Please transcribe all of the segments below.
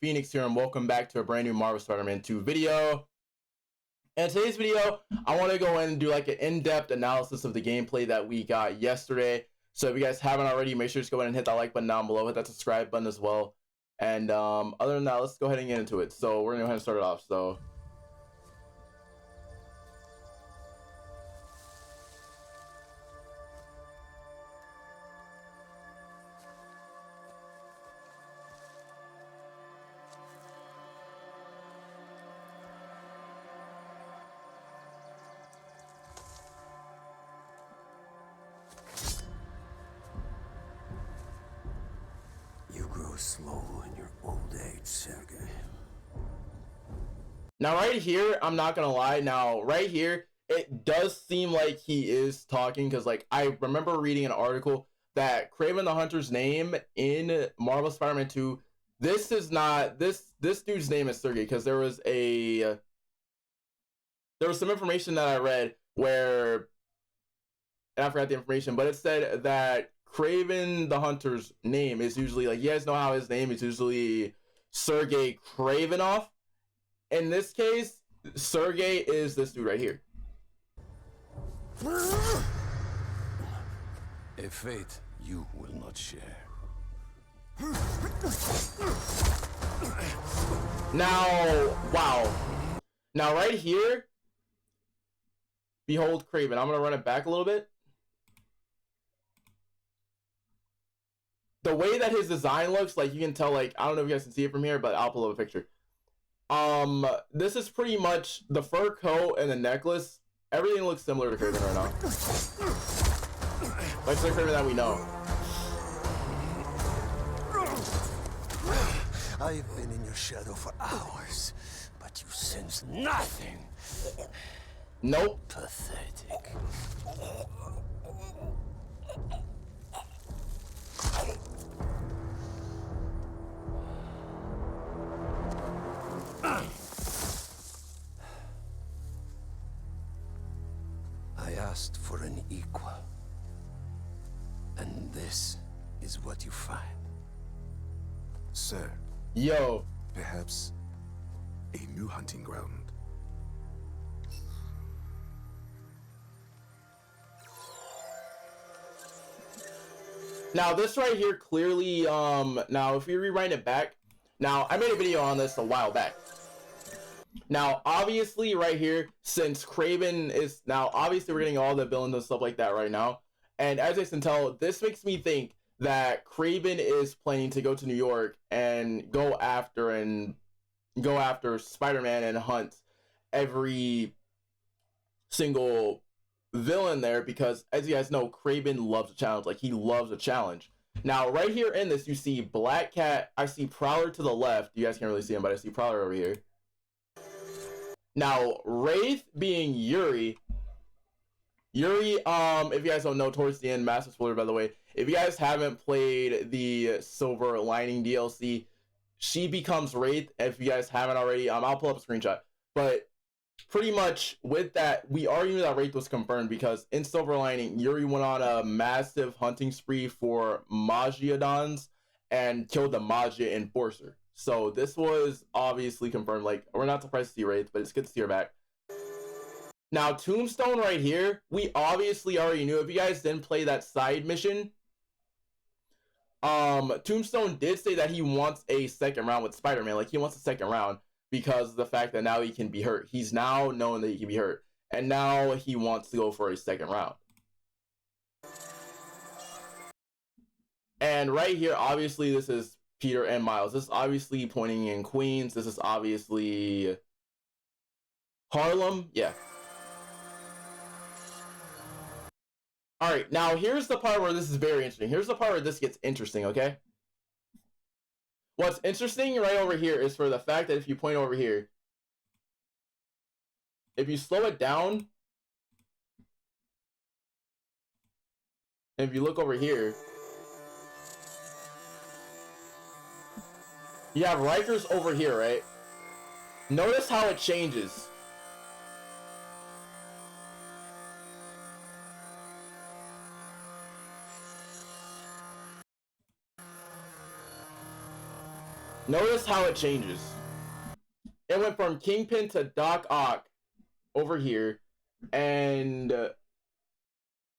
Phoenix here, and welcome back to a brand new Marvel Spider-Man 2 video. In today's video, I want to go in and do like an in-depth analysis of the gameplay that we got yesterday. So if you guys haven't already, make sure to go ahead and hit that like button down below, hit that subscribe button as well. And other than that, let's go ahead and get into it. So we're gonna go ahead and start it off. So slow in your old age, Sergey. now right here, I'm not gonna lie. Now right here, it does seem like he is talking, because like I remember reading an article that Kraven the Hunter's name in Marvel Spider-Man 2. This is not this dude's name is Sergey, because there was some information that I read where, and I forgot the information, but it said that Kraven the Hunter's name is usually, like, you guys know how his name is usually Sergey Kravinoff. In this case, Sergey is this dude right here. A fate you will not share. Now, wow. Now right here, behold Kraven. I'm gonna run it back a little bit. The way that his design looks, like, you can tell, like, I don't know if you guys can see it from here, but I'll pull up a picture. This is pretty much the fur coat and the necklace. Everything looks similar to Kraven right now. Like the Kraven that we know. I've been in your shadow for hours, but you sense nothing. Nope. Pathetic. I asked for an equal, and this is what you find. Sir, Yo. perhaps a new hunting ground. Now this right here clearly, now if you rewrite it back, now I made a video on this a while back. Now obviously right here, since Kraven is, now obviously we're getting all the villains and stuff like that right now, and as I can tell, this makes me think that Kraven is planning to go to New York and go after Spider-Man and hunt every single villain there, because as you guys know, Kraven loves a challenge. Like, he loves a challenge. Now right here in this, you see Black Cat. I see Prowler to the left. You guys can't really see him, but I see Prowler over here. Now Wraith being Yuri, if you guys don't know, towards the end, massive spoiler by the way, if you guys haven't played the Silver Lining DLC, she becomes Wraith. If you guys haven't already, I'll pull up a screenshot. But pretty much with that, we already knew that Wraith was confirmed, because in Silver Lining, Yuri went on a massive hunting spree for Magiodons and killed the Magia Enforcer. So this was obviously confirmed. Like, we're not surprised to see Wraith, but it's good to see her back. Now Tombstone right here, we obviously already knew. If you guys didn't play that side mission, Tombstone did say that he wants a second round with Spider-Man. Like, he wants a second round because of the fact that now he can be hurt. He's now known that he can be hurt, and now he wants to go for a second round. And right here, obviously this is Peter and Miles. This is obviously pointing in Queens. This is obviously Harlem. Yeah. All right, now here's the part where this is very interesting. Here's the part where this gets interesting, okay? What's interesting right over here is for the fact that if you point over here, if you slow it down, and if you look over here, you have Rikers over here, right? Notice how it changes. Notice how it changes. It went from Kingpin to Doc Ock over here, and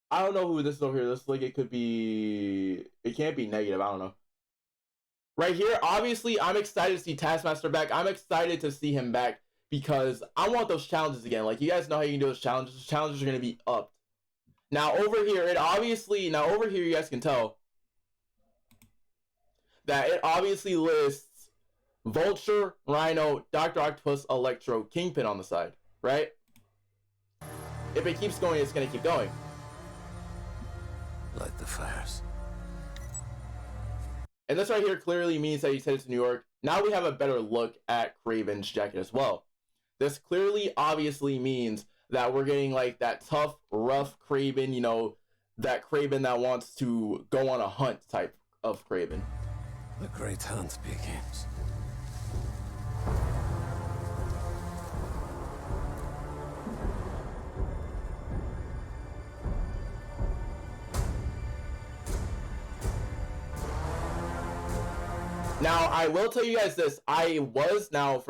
I don't know who this is over here. This like it could be. It can't be negative. I don't know. Right here, obviously, I'm excited to see Taskmaster back. I'm excited to see him back because I want those challenges again. Like, you guys know how you can do those challenges. Those challenges are going to be upped. Now, over here, over here, you guys can tell that it obviously lists Vulture, Rhino, Dr. Octopus, Electro, Kingpin on the side, right? If it keeps going, it's going to keep going. Light the fires. And this right here clearly means that he's headed to New York. Now we have a better look at Kraven's jacket as well. This clearly, obviously means that we're getting like that tough, rough Kraven, you know, that Kraven that wants to go on a hunt type of Kraven. The great hunt begins. Now, I will tell you guys this. For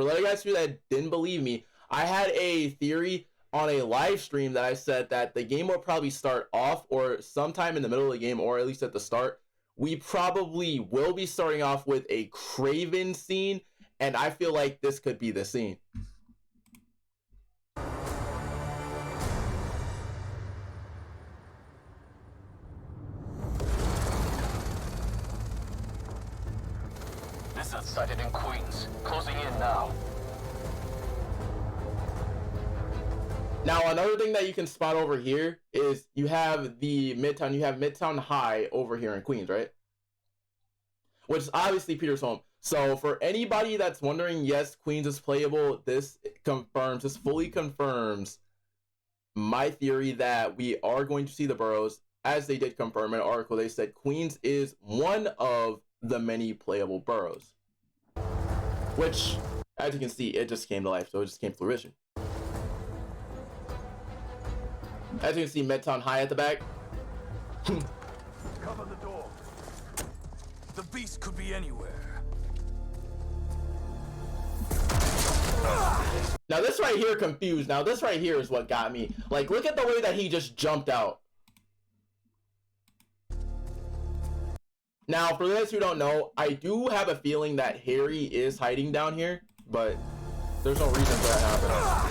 the guys who that didn't believe me, I had a theory on a live stream that I said that the game will probably start off or sometime in the middle of the game, or at least at the start. We probably will be starting off with a Kraven scene, and I feel like this could be the scene. Missiles sighted in Queens. Closing in now. Now, another thing that you can spot over here is you have Midtown High over here in Queens, right? Which is obviously Peter's home. So for anybody that's wondering, yes, Queens is playable. This fully confirms my theory that we are going to see the boroughs, as they did confirm in an article. They said Queens is one of the many playable boroughs, which, as you can see, it just came to life. So it just came to fruition. As you can see, Midtown High at the back. Cover the door. The beast could be anywhere. Now this right here confused. Now this right here is what got me. Like, look at the way that he just jumped out. Now, for those who don't know, I do have a feeling that Harry is hiding down here, but there's no reason for that to happen.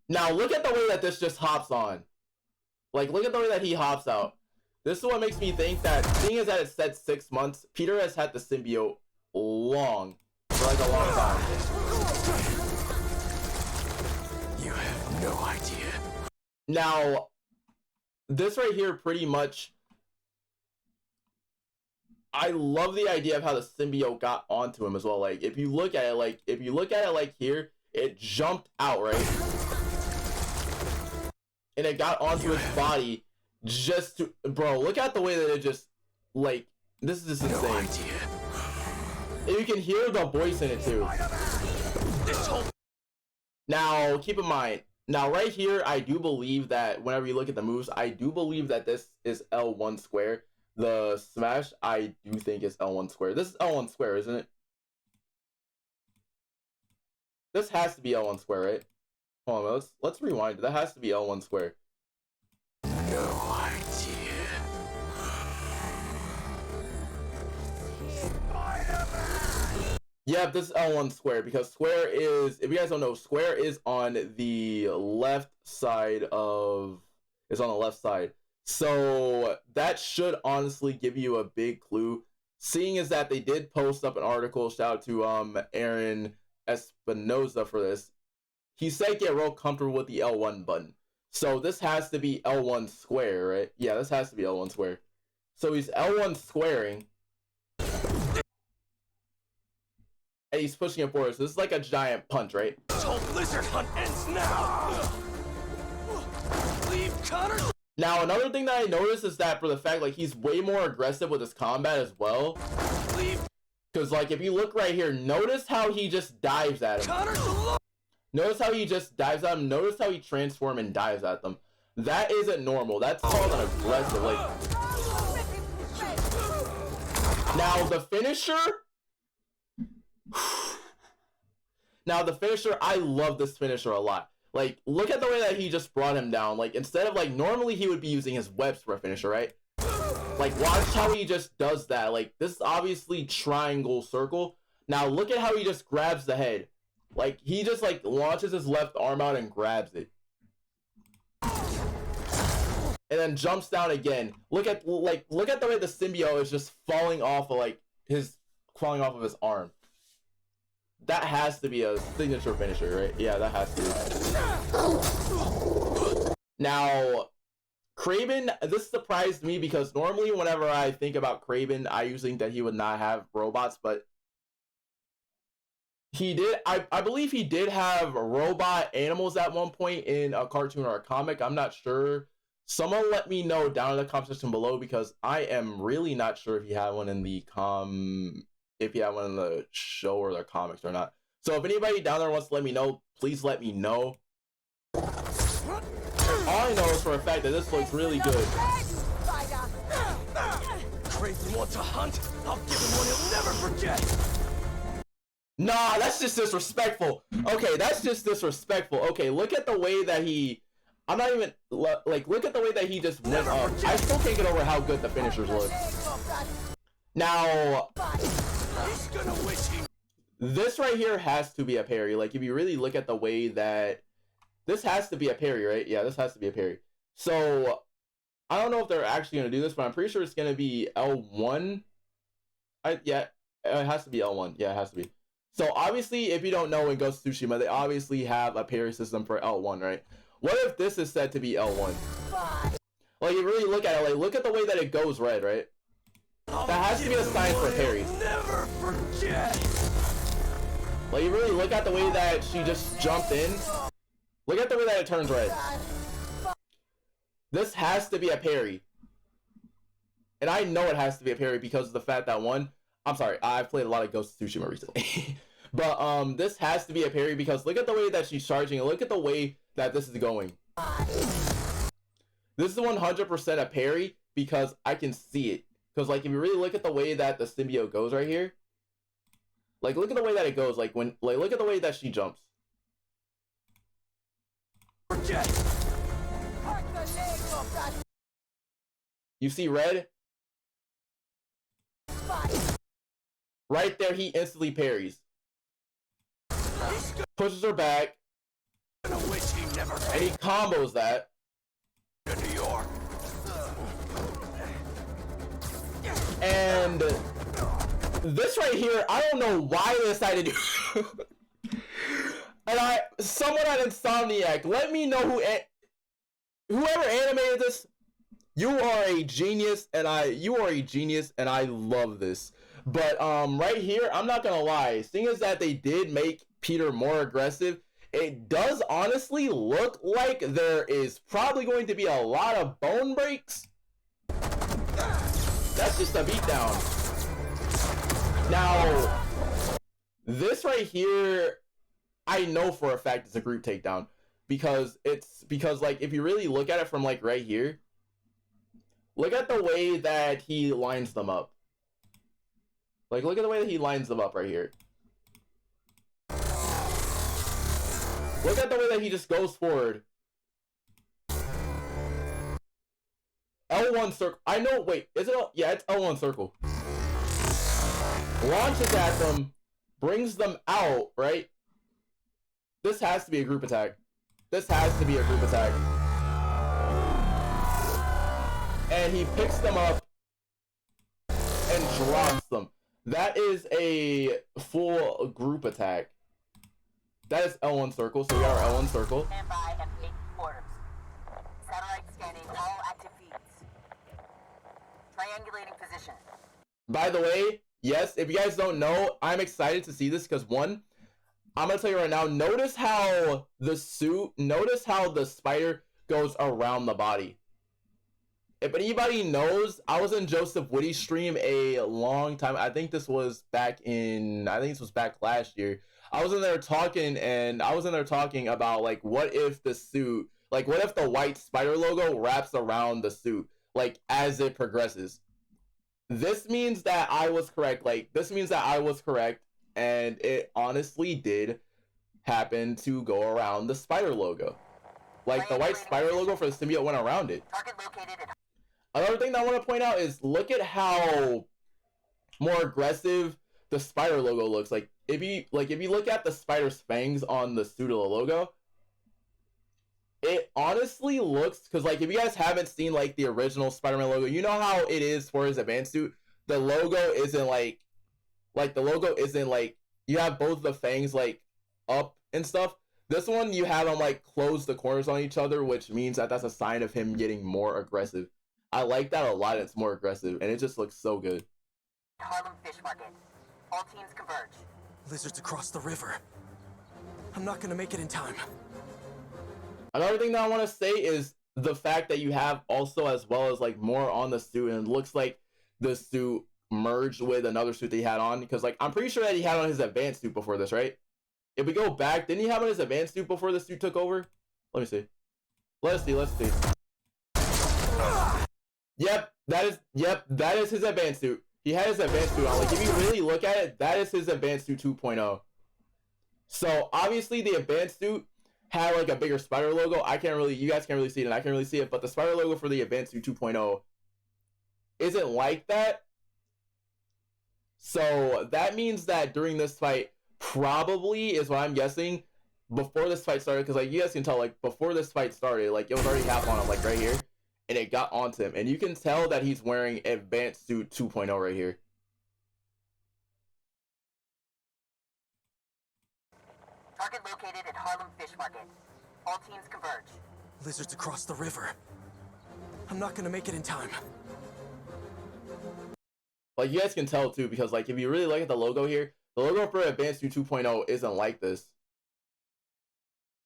Now, look at the way that this just hops on. Like, look at the way that he hops out. This is what makes me think that, seeing as that it said 6 months, Peter has had the symbiote for like a long time. You have no idea. Now, this right here pretty much, I love the idea of how the symbiote got onto him as well. Like, if you look at it like here, it jumped out, right? And it got onto his body just to, bro, look at the way that it just, like, this is just insane. No idea. And you can hear the voice in it too. Now, keep in mind, now right here, I do believe that whenever you look at the moves, I do believe that this is L1 square. The smash, I do think is L1 square. This is L1 square, isn't it? This has to be L1 square, right? Hold on, let's rewind. That has to be L1 square. No idea. Yep, this is L1 square, because square is, if you guys don't know, square is on the left side of, it's on the left side. So that should honestly give you a big clue. Seeing as that they did post up an article, shout out to Aaron Espinoza for this. He said get real comfortable with the L1 button. So this has to be L1 square, right? Yeah, this has to be L1 square. So he's L1 squaring. And he's pushing it forward. So this is like a giant punch, right? This whole lizard hunt ends now. Leave Connor. Now, another thing that I noticed is that for the fact, like, he's way more aggressive with his combat as well. Because, like, if you look right here, notice how he just dives at him. Notice how he just dives at him. Notice how he transforms and dives at them. That isn't normal. That's called an aggressive, like... Now the finisher. Now the finisher, I love this finisher a lot. Like, look at the way that he just brought him down. Like, instead of like, normally he would be using his webs for a finisher, right? Like, watch how he just does that. Like, this is obviously triangle circle. Now look at how he just grabs the head. Like, he just like launches his left arm out and grabs it. And then jumps down again. Look at the way the symbiote is just falling off of his arm. That has to be a signature finisher, right? Yeah, that has to be. Now, Kraven, this surprised me because normally whenever I think about Kraven, I usually think that he would not have robots, but he did. I believe he did have robot animals at one point in a cartoon or a comic. I'm not sure. Someone let me know down in the comment section below because I am really not sure if he had one in the show or the comics or not. So if anybody down there wants to let me know, please let me know. All I know is for a fact that this looks really good. Kraven wants a hunt. I'll give him one he'll never forget. Nah, that's just disrespectful. Okay, that's just disrespectful. Okay, look at the way that he... I'm not even... Like, look at the way that he just went up. I still can't get over how good the finishers look. Now... He's gonna wish he... This right here has to be a parry. Like, if you really look at the way that... This has to be a parry, right? Yeah, this has to be a parry. So, I don't know if they're actually going to do this, but I'm pretty sure it's going to be L1. Yeah, it has to be L1. Yeah, it has to be. So, obviously, if you don't know in Ghost of Tsushima, they obviously have a parry system for L1, right? What if this is set to be L1? Like, you really look at it, like, look at the way that it goes red, right? That has to be a sign for parry. Never forget. Like, you really look at the way that she just jumped in. Look at the way that it turns red. This has to be a parry. And I know it has to be a parry because of the fact that one... I'm sorry, I've played a lot of Ghost of Tsushima recently. But this has to be a parry because look at the way that she's charging and look at the way that this is going. This is 100% a parry because I can see it. Because like if you really look at the way that the symbiote goes right here. Like look at the way that it goes. Like look at the way that she jumps. You see red? Right there, he instantly parries. Pushes her back. And he combos that. And this right here, I don't know why they decided to do. And someone at Insomniac, let me know whoever animated this. You are a genius, and I love this. But right here, I'm not gonna lie. Seeing as that they did make Peter more aggressive, it does honestly look like there is probably going to be a lot of bone breaks. That's just a beatdown. Now, this right here, I know for a fact it's a group takedown because like if you really look at it from like right here, look at the way that he lines them up. Like look at the way that he lines them up right here. Look at the way that he just goes forward. L1 circle. I know, wait, is it? Yeah, it's L1 circle. Launches at them, brings them out, right? This has to be a group attack. This has to be a group attack. And he picks them up and drops them. That is a full group attack. That is L1 circle, so we are L1 circle. Stand by and wait orders. Satellite scanning all active feeds. Triangulating position. By the way, yes, if you guys don't know, I'm excited to see this because one, I'm gonna tell you right now, notice how the spider goes around the body. If anybody knows, I was in Joseph Woody's stream a long time. I think this was back last year. I was in there talking about like what if the suit, like what if the white spider logo wraps around the suit like as it progresses. this means that I was correct. Like, this means that I was correct, and it honestly did happen to go around the spider logo. Like, the white spider logo for the symbiote went around it. Target located at Another thing that I want to point out is look at how more aggressive the spider logo looks. Like, if you look at the spider's fangs on the suit of the logo, it honestly looks, because like if you guys haven't seen like the original Spider-Man logo, you know how it is for his advanced suit. The logo isn't like the logo isn't like, you have both the fangs like up and stuff. This one you have them like close the corners on each other, which means that that's a sign of him getting more aggressive. I like that a lot. It's more aggressive and it just looks so good. Harlem Fish Market. All teams converge. Lizards across the river. I'm not gonna make it in time. Another thing that I want to say is the fact that you have also, as well as like more on the suit, and it looks like the suit merged with another suit that he had on, because like I'm pretty sure that he had on his advanced suit before this, right? If we go back, didn't he have on his advanced suit before the suit took over? Let me see. Let's see. Yep, that is his advanced suit. He had his advanced suit on. Like if you really look at it, that is his advanced suit 2.0. So obviously the advanced suit had like a bigger spider logo. You guys can't really see it, and I can't really see it, but the spider logo for the advanced suit 2.0 isn't like that. So that means that during this fight, probably is what I'm guessing, before this fight started, because like you guys can tell, like before this fight started, like it was already half on him, like right here, and it got onto him, and you can tell that he's wearing advanced suit 2.0 right here. Target located at Harlem Fish Market. All teams converge. Lizards across the river. I'm not gonna make it in time. Like you guys can tell too, because like if you really look at the logo here, the logo for Advanced Suit 2.0 isn't like this.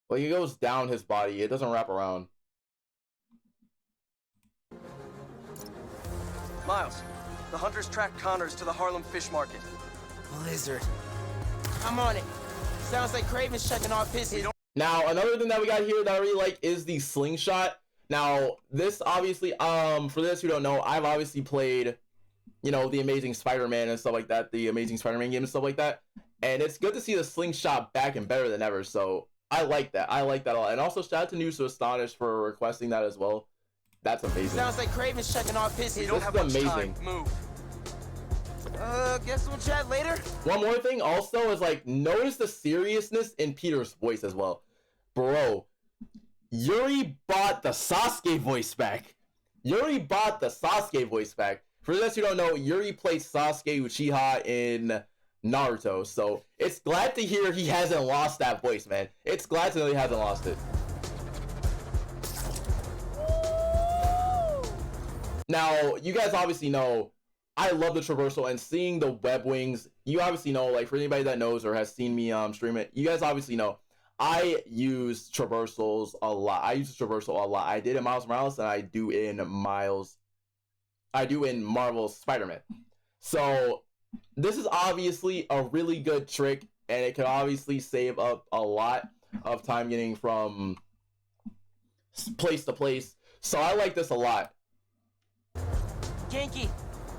Like it goes down his body, it doesn't wrap around. Miles, the hunters tracked Connors to the Harlem Fish Market. Lizard. I'm on it. Sounds like Craven's checking off his hit. Now, another thing that we got here that I really like is the slingshot. Now, this obviously, for those who don't know, I've obviously played, you know, the Amazing Spider-Man and stuff like that, the Amazing Spider-Man game and stuff like that. And it's good to see the slingshot back and better than ever. So I like that. I like that a lot. And also shout out to News to Astonish for requesting that as well. That's amazing. Sounds like Craven's checking off his hit. We don't have much time. Move. Guess we'll chat later. One more thing also is like, notice the seriousness in Peter's voice as well. Bro, Yuri bought the Sasuke voice back. Yuri bought the Sasuke voice back. For those who don't know, Yuri plays Sasuke Uchiha in Naruto. So it's glad to hear he hasn't lost that voice, man. It's glad to know he hasn't lost it. Now, you guys obviously know I love the traversal, and seeing the web wings, you obviously know, like for anybody that knows or has seen me stream it, you guys obviously know I use traversals a lot. I use the traversal a lot. I did in Miles Morales, and I do in Marvel's Spider-Man. So this is obviously a really good trick, and it can obviously save up a lot of time getting from place to place. So I like this a lot. Genki,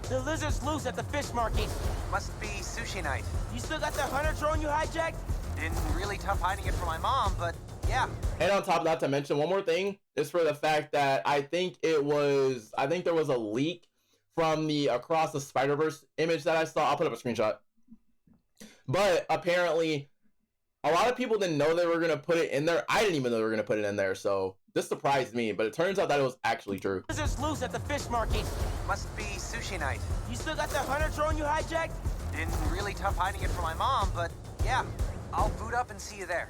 the lizard's loose at the fish market. Must be sushi night. You still got the hunter drone you hijacked? Been really tough hiding it from my mom, but yeah. And on top of that, to mention one more thing is for the fact that I think there was a leak from the Across the Spider-Verse image that I saw. I'll put up a screenshot. But apparently, a lot of people didn't know they were going to put it in there. I didn't even know they were going to put it in there. So this surprised me, but it turns out that it was actually true. Lizard's loose at the fish market. Must be sushi night. You still got the hunter drone you hijacked? Been really tough hiding it from my mom, but yeah. I'll boot up and see you there.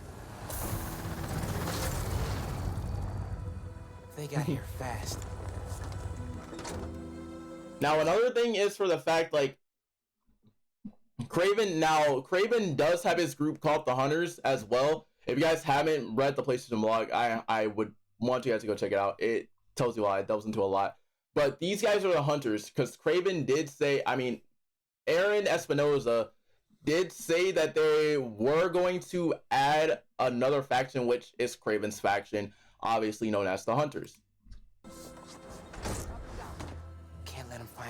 They got here fast. Now, another thing is for the fact, like, Craven does have his group called the Hunters as well. If you guys haven't read the PlayStation blog, I would want you guys to go check it out. It tells you a lot. It delves into a lot. But these guys are the Hunters, because Craven did say, I mean, Aaron Espinoza did say that they were going to add another faction, which is Craven's faction, obviously known as the Hunters. Can't let him find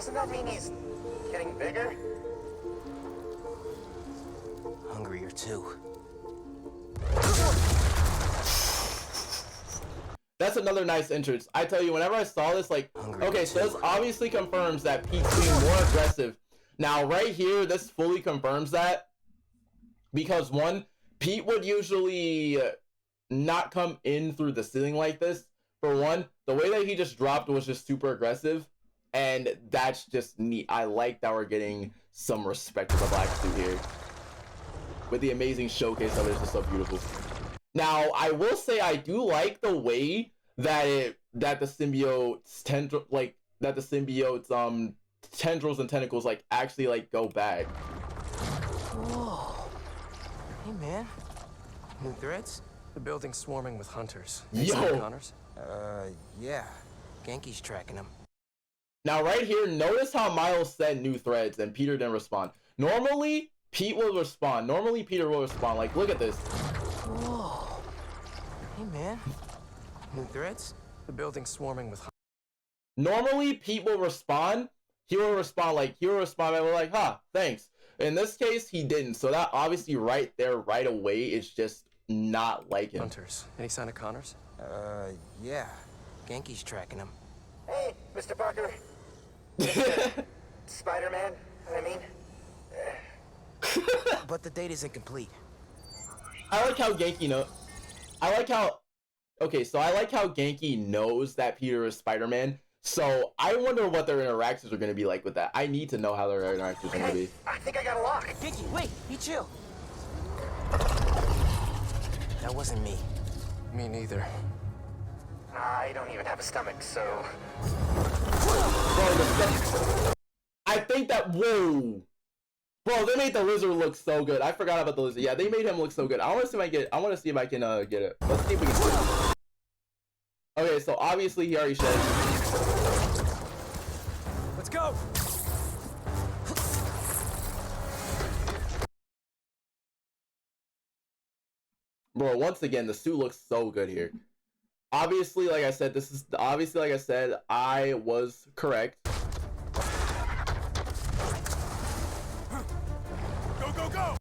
Doesn't that mean he's getting bigger? Hungrier too. That's another nice entrance. I tell you, whenever I saw this, like, okay, so this obviously confirms that Pete's being more aggressive. Now, right here, this fully confirms that. Because, one, Pete would usually not come in through the ceiling like this. For one, the way that he just dropped was just super aggressive. And that's just neat. I like that we're getting some respect for the black suit here. With the amazing showcase of it, it's just so beautiful. Now, I will say I do like the way that the symbiote's tendrils and tentacles like actually like go back. Whoa. Hey man. New threads? The building's swarming with hunters. Yo. Connors? Yeah. Genki's tracking them. Now, right here, notice how Miles said new threads and Peter didn't respond. Normally, Pete will respond. Normally, Peter will respond. Like, look at this. Whoa. Hey man. New threads? The building's swarming with Normally, Pete will respond. He will respond by like, huh, thanks. In this case, he didn't. So that obviously right there, right away, is just not like him. hunters. Any sign of Connors? Yeah. Genki's tracking them. Hey, Mr. Parker. Spider-Man, I mean. But the date isn't complete. I like how Genki I like how Genki knows that Peter is Spider-Man. So I wonder what their interactions are going to be like with that. I need to know how their interactions are going to be. I think I got a lock. Genki, wait, be chill. That wasn't me. Me neither. I don't even have a stomach, so... I think that, whoa. Bro, they made the lizard look so good. I forgot about the lizard. Yeah, they made him look so good. I want to see if I can get it. Let's see if we can see it. Okay, so obviously he already shed. Let's go! Bro, once again, the suit looks so good here. Obviously, like I said, I was correct. Go, go, go!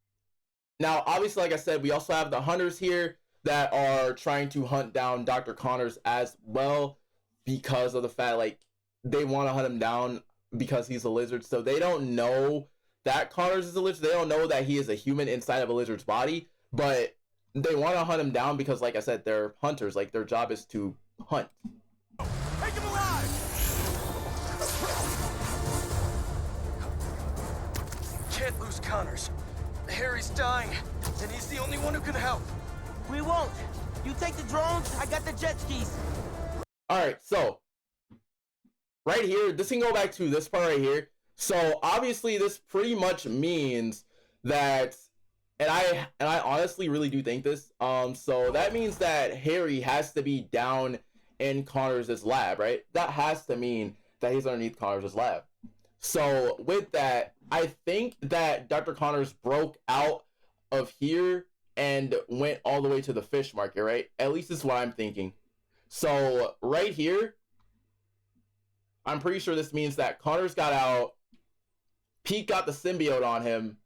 Now, obviously, like I said, we also have the hunters here that are trying to hunt down Dr. Connors as well because of the fact, like, they want to hunt him down because he's a lizard. So they don't know that Connors is a lizard. They don't know that he is a human inside of a lizard's body, but they want to hunt him down because, like I said, they're hunters. Like, their job is to hunt. Take him alive! Can't lose Connors. Harry's dying, and he's the only one who can help. We won't. You take the drones, I got the jet skis. Alright, so right here, this can go back to this part right here. So obviously this pretty much means that, and I honestly really do think this, so that means that Harry has to be down in Connors' lab, right? That has to mean that he's underneath Connors' lab. So with that, I think that Dr. Connors broke out of here and went all the way to the fish market, right? At least this is what I'm thinking. So right here, I'm pretty sure this means that Connors got out, Pete got the symbiote on him,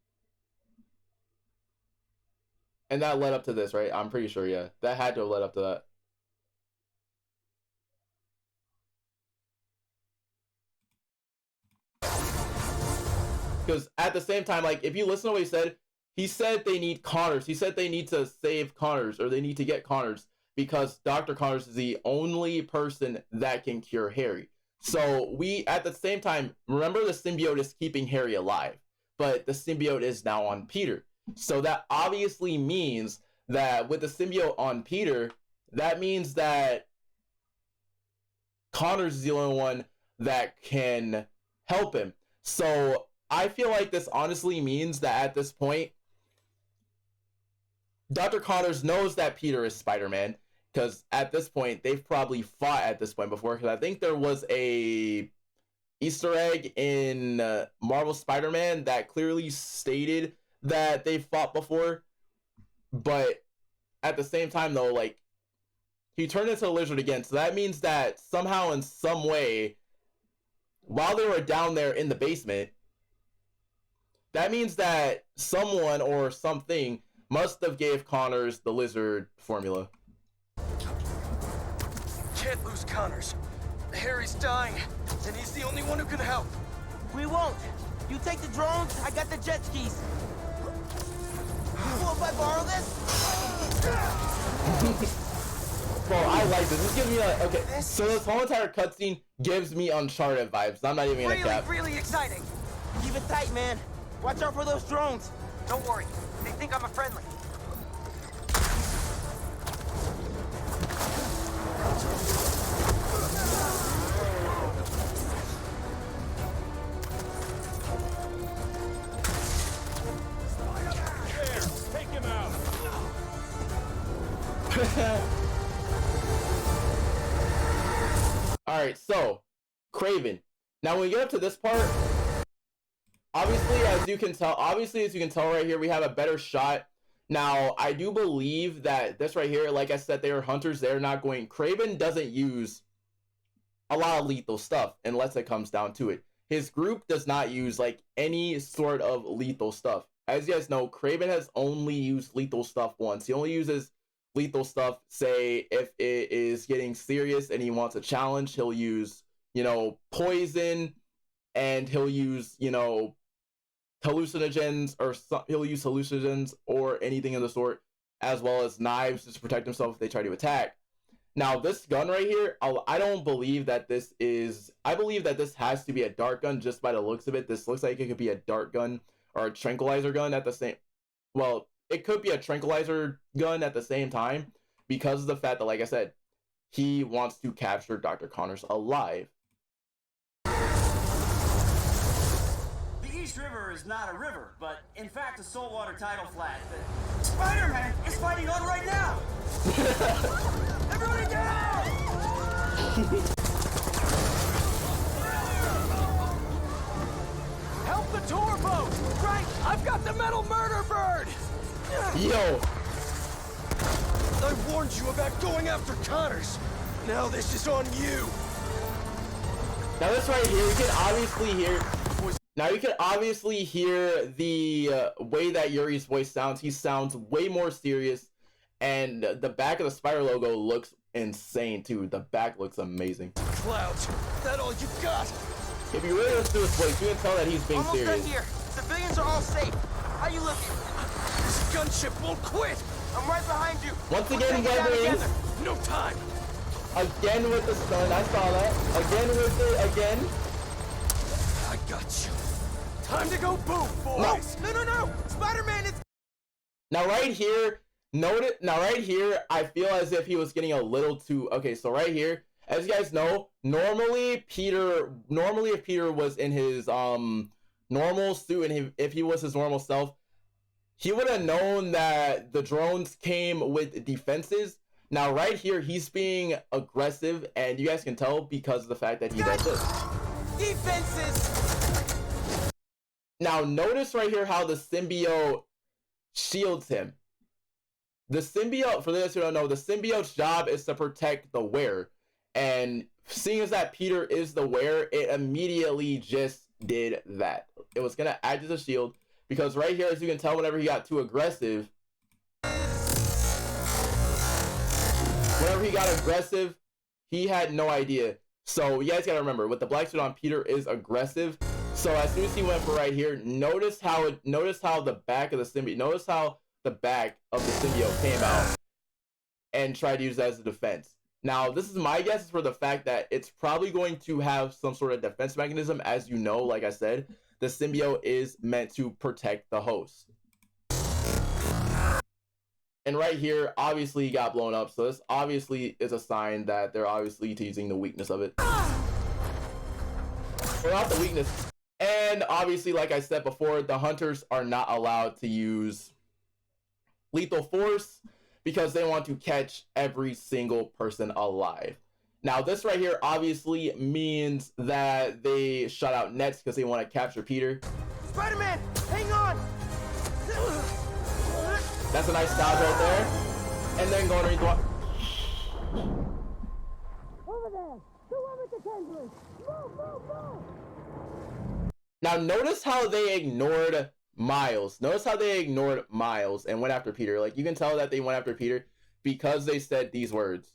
and that led up to this, right? I'm pretty sure, yeah. That had to have led up to that. Because at the same time, like, if you listen to what he said they need Connors. He said they need to save Connors, or they need to get Connors, because Dr. Connors is the only person that can cure Harry. So we, at the same time, remember the symbiote is keeping Harry alive, but the symbiote is now on Peter. So that obviously means that with the symbiote on Peter, that means that Connors is the only one that can help him. So I feel like this honestly means that at this point, Dr. Connors knows that Peter is Spider-Man, because at this point, they've probably fought at this point before, because I think there was a Easter egg in Marvel Spider-Man that clearly stated that they fought before. But at the same time, though, like, he turned into a lizard again, so that means that somehow in some way while they were down there in the basement, that means that someone or something must have gave Connors the lizard formula. Can't lose Connors. Harry's dying, and he's the only one who can help. We won't. You take the drones, I got the jet skis. Well, if I borrow this? Bro, I like this. This gives me a, okay. So this whole entire cutscene gives me Uncharted vibes. I'm not even gonna cap. Really exciting. Keep it tight, man. Watch out for those drones. Don't worry. They think I'm a friendly. Take him out. Alright, so Kraven. Now when we get up to this part, obviously as you can tell right here, we have a better shot. Now I do believe that this right here, like I said, they are hunters. They're not going. Kraven doesn't use a lot of lethal stuff unless it comes down to it. His group does not use like any sort of lethal stuff. As you guys know, Kraven has only used lethal stuff once. He only uses lethal stuff, say, if it is getting serious and he wants a challenge. He'll use, you know, poison, and he'll use, you know, hallucinogens, or he'll use hallucinogens or anything of the sort, as well as knives to protect himself if they try to attack. Now, this gun right here, I don't believe that this is... I believe that this has to be a dart gun just by the looks of it. This looks like it could be a dart gun or a tranquilizer gun at the same... Well, it could be a tranquilizer gun at the same time because of the fact that, like I said, he wants to capture Dr. Connors alive. The East River is not a river, but in fact a saltwater tidal flat that Spider-Man is fighting on right now! Everybody down! Help the tour boat! Right, I've got the metal murder bird! Yo! I warned you about going after Connors. Now this is on you. Now this right here, you can obviously hear... Now you can obviously hear the way that Yuri's voice sounds. He sounds way more serious, and the back of the Spider logo looks insane too. The back looks amazing. Clouds, that all you got? If you really listen to his voice, you can tell that he's being Almost serious. done here. Civilians are all safe. How you looking? This gunship won't quit. I'm right behind you. Once We'll again, take it down Weblings. together. No time. Again with the stun, I saw that. Again with it, again. I got you. Time to go boom, boys. No. Spider-Man is... Now right here, I feel as if he was getting a little too... Okay, so right here, as you guys know, normally if Peter was in his normal suit, and if he was his normal self, he would have known that the drones came with defenses. Now right here, he's being aggressive, and you guys can tell because of the fact that he does this. Defenses! Now notice right here how the symbiote shields him. The symbiote, for those who don't know, the symbiote's job is to protect the wearer. And seeing as that Peter is the wearer, it immediately just did that. It was going to act as a shield, because right here, as you can tell, whenever he got too aggressive, he had no idea. So you guys got to remember, with the black suit on, Peter is aggressive. So as soon as he went for right here, notice how the back of the symbiote came out and tried to use that as a defense. Now, this is my guess for the fact that it's probably going to have some sort of defense mechanism. As you know, like I said, the symbiote is meant to protect the host. And right here, obviously, he got blown up. So this obviously is a sign that they're obviously teasing the weakness of it. Well, not the weakness. And obviously, like I said before, the hunters are not allowed to use lethal force because they want to catch every single person alive. Now, this right here obviously means that they shut out Nets because they want to capture Peter. Spider-Man, hang on! That's a nice dodge right there. And then going underneath the... Over there! The one with the Now notice how they ignored Miles. Notice how they ignored Miles and went after Peter. Like, you can tell that they went after Peter because they said these words.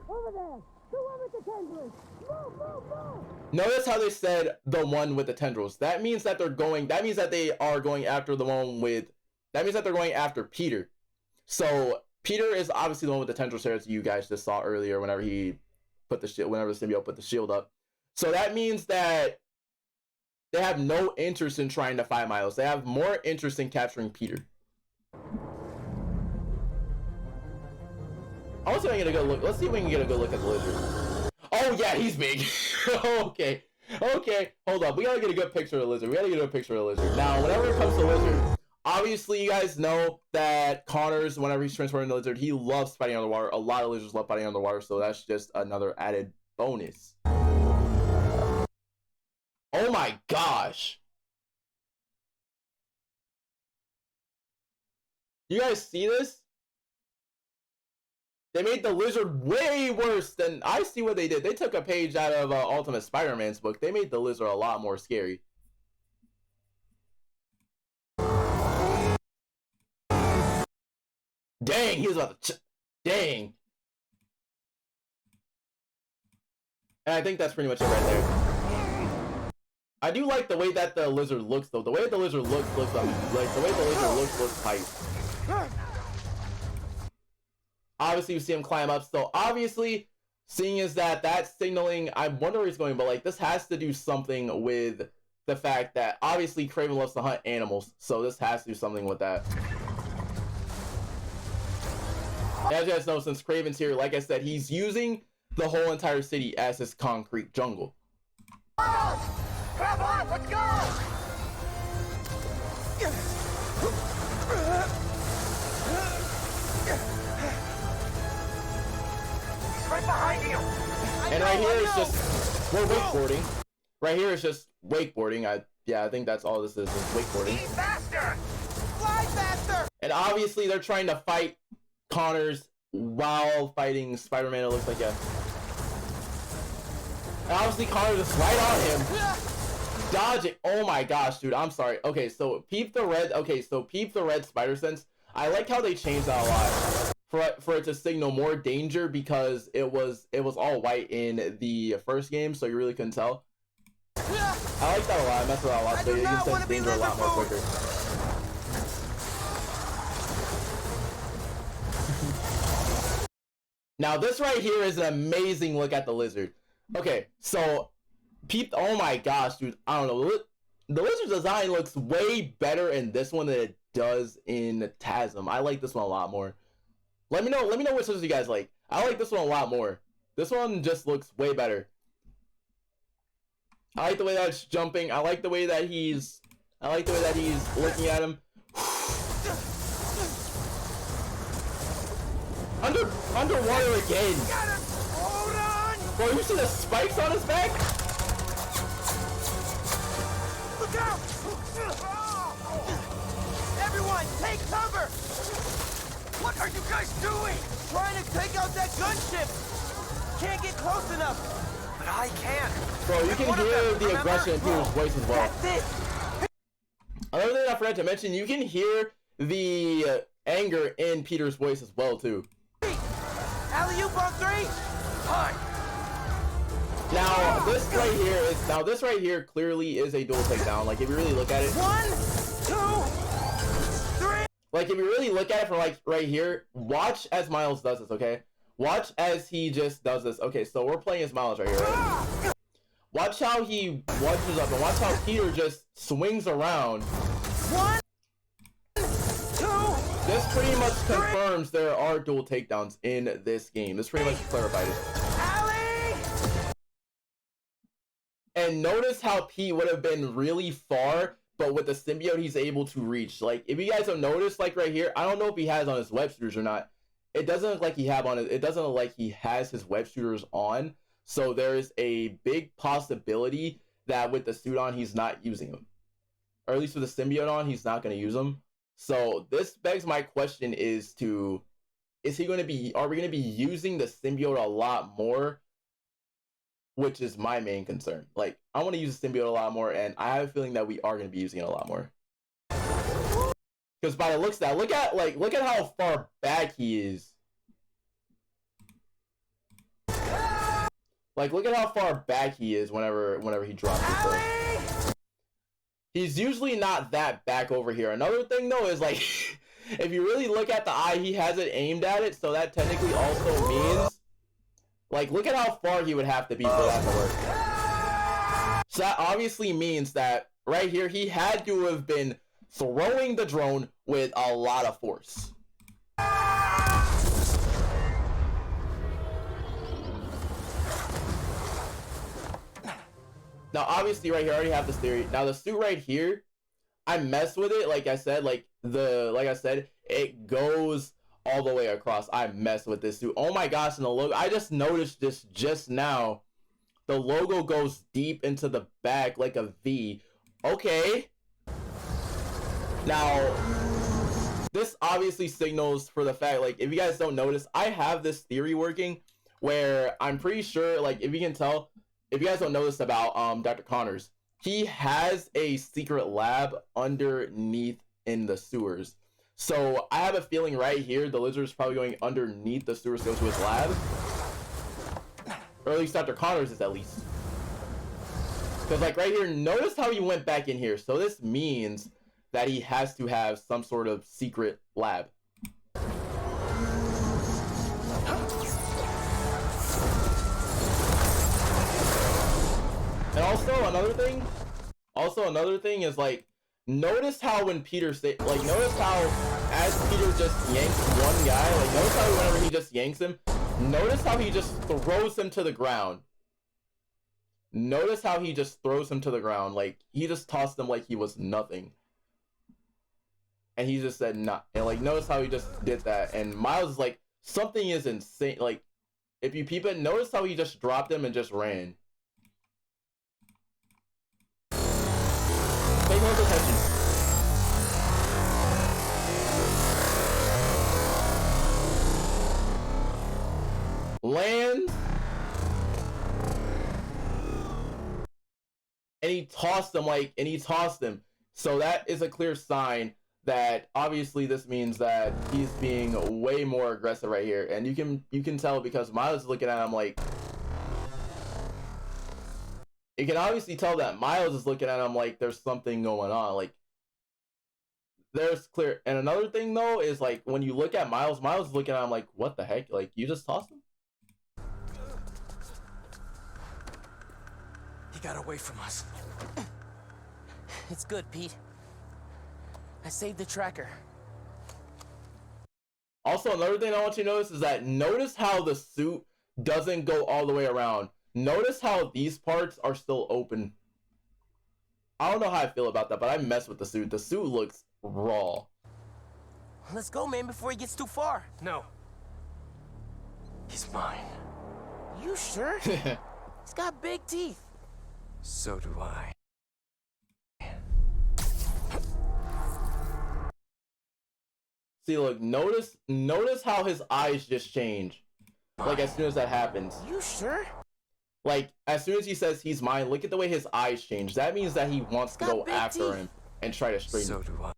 Over there! The one with the tendrils! Move, move, move! Notice how they said the one with the tendrils. That means that they're going, that means that they are going after the one with, that means that they're going after Peter. So Peter is obviously the one with the tendrils that you guys just saw earlier whenever he put the shield, whenever the symbiote put the shield up. So that means that they have no interest in trying to fight Miles. They have more interest in capturing Peter. I want to see if I can get a good look. Let's see if we can get a good look at the lizard. Oh yeah, he's big. Okay. Okay. Hold up. We gotta get a good picture of the lizard. We gotta get a good picture of the lizard. Now, whenever it comes to lizard, obviously you guys know that Connors, whenever he's transforming the lizard, he loves fighting underwater. A lot of lizards love fighting underwater, so that's just another added bonus. Oh my gosh. You guys see this? They made the lizard way worse than... I see what they did. They took a page out of Ultimate Spider-Man's book. They made the lizard a lot more scary. Dang, he was about to... Dang. And I think that's pretty much it right there. I do like the way that the lizard looks, though. The way the lizard looks like the way the lizard looks tight. Obviously, you see him climb up. So obviously, seeing as that's signaling, I wonder where he's going, but like this has to do something with the fact that obviously Kraven loves to hunt animals. So this has to do something with that. As you guys know, since Kraven's here, like I said, he's using the whole entire city as his concrete jungle. Come on, let's go! He's right behind you! And right here is just, we're wakeboarding. Right here is just wakeboarding. Yeah, I think that's all this is wakeboarding. Be faster! Fly faster! And obviously they're trying to fight Connors while fighting Spider-Man, it looks like, yeah. And obviously Connors is right on him. Dodging. Oh my gosh, dude, I'm sorry. Okay, so peep the red spider sense. I like how they changed that a lot for it to signal more danger, because it was all white in the first game, so you really couldn't tell. I like that a lot. I mess with that a lot, so you can sense danger a lot more quicker. Now this right here is an amazing look at the lizard. Okay, so peep. Oh my gosh, dude, I don't know. The lizard design looks way better in this one than it does in TASM. I like this one a lot more. Let me know which lizard you guys like. I like this one a lot more. This one just looks way better. I like the way that it's jumping. I like the way that he's looking at him. Underwater again. Hold on! Bro, you see the spikes on his back? Look out! Everyone, take cover! What are you guys doing? Trying to take out that gunship! Can't get close enough! But I can. Bro, you can hear the aggression in Peter's voice as well. That's it! Another thing I forgot to mention, you can hear the anger in Peter's voice as well, too. Alley-oop on 3! Hi. Now, this right here clearly is a dual takedown. Like, if you really look at it. 1, 2, 3. Like, if you really look at it from, like, right here, watch as Miles does this, okay? Watch as he just does this. Okay, so we're playing as Miles right here, right? Watch how he lunges up, and watch how Peter just swings around. 1, 2. This pretty much confirms there are dual takedowns in this game. This pretty much clarified it. And notice how Pete would have been really far, but with the symbiote, he's able to reach. Like, if you guys have noticed, like right here, I don't know if he has on his web shooters or not. It doesn't look like it doesn't look like he has his web shooters on. So there's a big possibility that with the suit on, he's not using them. Or at least with the symbiote on, he's not going to use them. So this begs my question are we going to be using the symbiote a lot more which is my main concern. Like, I want to use the symbiote a lot more, and I have a feeling that we are going to be using it a lot more. Because by the looks of that, look at how far back he is. Like, look at how far back he is whenever he drops it. He's usually not that back over here. Another thing though is like, if you really look at the eye, he has it aimed at it, so that technically also means, like, look at how far he would have to be for that to work. So that obviously means that right here, he had to have been throwing the drone with a lot of force. Now, obviously, right here, I already have this theory. Now, the suit right here, I mess with it. Like I said, it goes all the way across. I mess with this suit. Oh my gosh, and the logo. I just noticed this just now. The logo goes deep into the back like a V. Okay. Now, this obviously signals for the fact, like, if you guys don't notice, I have this theory working where I'm pretty sure, like, if you can tell, if you guys don't know this about Dr. Connors, he has a secret lab underneath in the sewers. So I have a feeling right here, the lizard's probably going underneath the sewers to go to his lab. Or at least Dr. Connors is, at least. Because, like, right here, notice how he went back in here. So this means that he has to have some sort of secret lab. And also another thing is, like, notice how when Peter notice how as Peter just yanks one guy, like, notice how whenever he just yanks him, notice how he just throws him to the ground. Notice how he just throws him to the ground. Like, he just tossed him like he was nothing. And he just said nah. And, like, notice how he just did that. And Miles is like, something is insane. Like, if you peep it, notice how he just dropped him and just ran. Pay close attention. Land. And he tossed him, So that is a clear sign that obviously this means that he's being way more aggressive right here. And you can tell because Miles is looking at him like, you can obviously tell that Miles is looking at him like there's something going on. Like, there's clear. And another thing though is, like, when you look at Miles is looking at him like, what the heck? Like, you just tossed him? He got away from us. It's good, Pete. I saved the tracker. Also, another thing I want you to notice is that notice how the suit doesn't go all the way around. Notice how these parts are still open. I don't know how I feel about that, but I mess with the suit. The suit looks raw. Let's go, man, before he gets too far. No. He's mine. You sure? He's got big teeth. So do I. See, look, notice how his eyes just change. Like, as soon as that happens. You sure? Like, as soon as he says he's mine, look at the way his eyes change. That means that he wants to go after him and try to straighten him. So do I.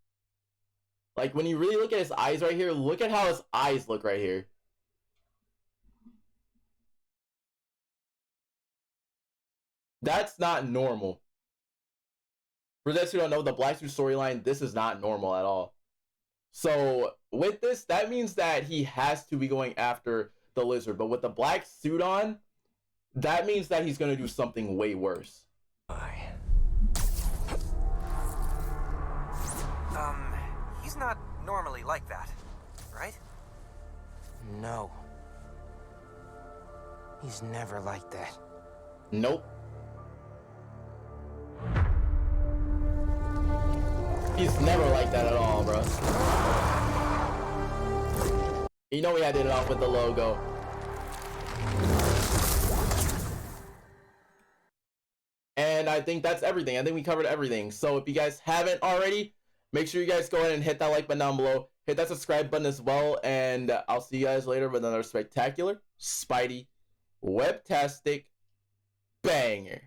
Like, when you really look at his eyes right here, look at how his eyes look right here. That's not normal. For those who don't know, the Black Suit storyline, this is not normal at all. So, with this, that means that he has to be going after the lizard. But with the black suit on, that means that he's going to do something way worse. He's not normally like that, right? No. He's never like that. Nope. He's never like that at all, bro. You know we had to hit it off with the logo. And I think that's everything. I think we covered everything. So if you guys haven't already, make sure you guys go ahead and hit that like button down below. Hit that subscribe button as well. And I'll see you guys later with another spectacular, Spidey, webtastic banger.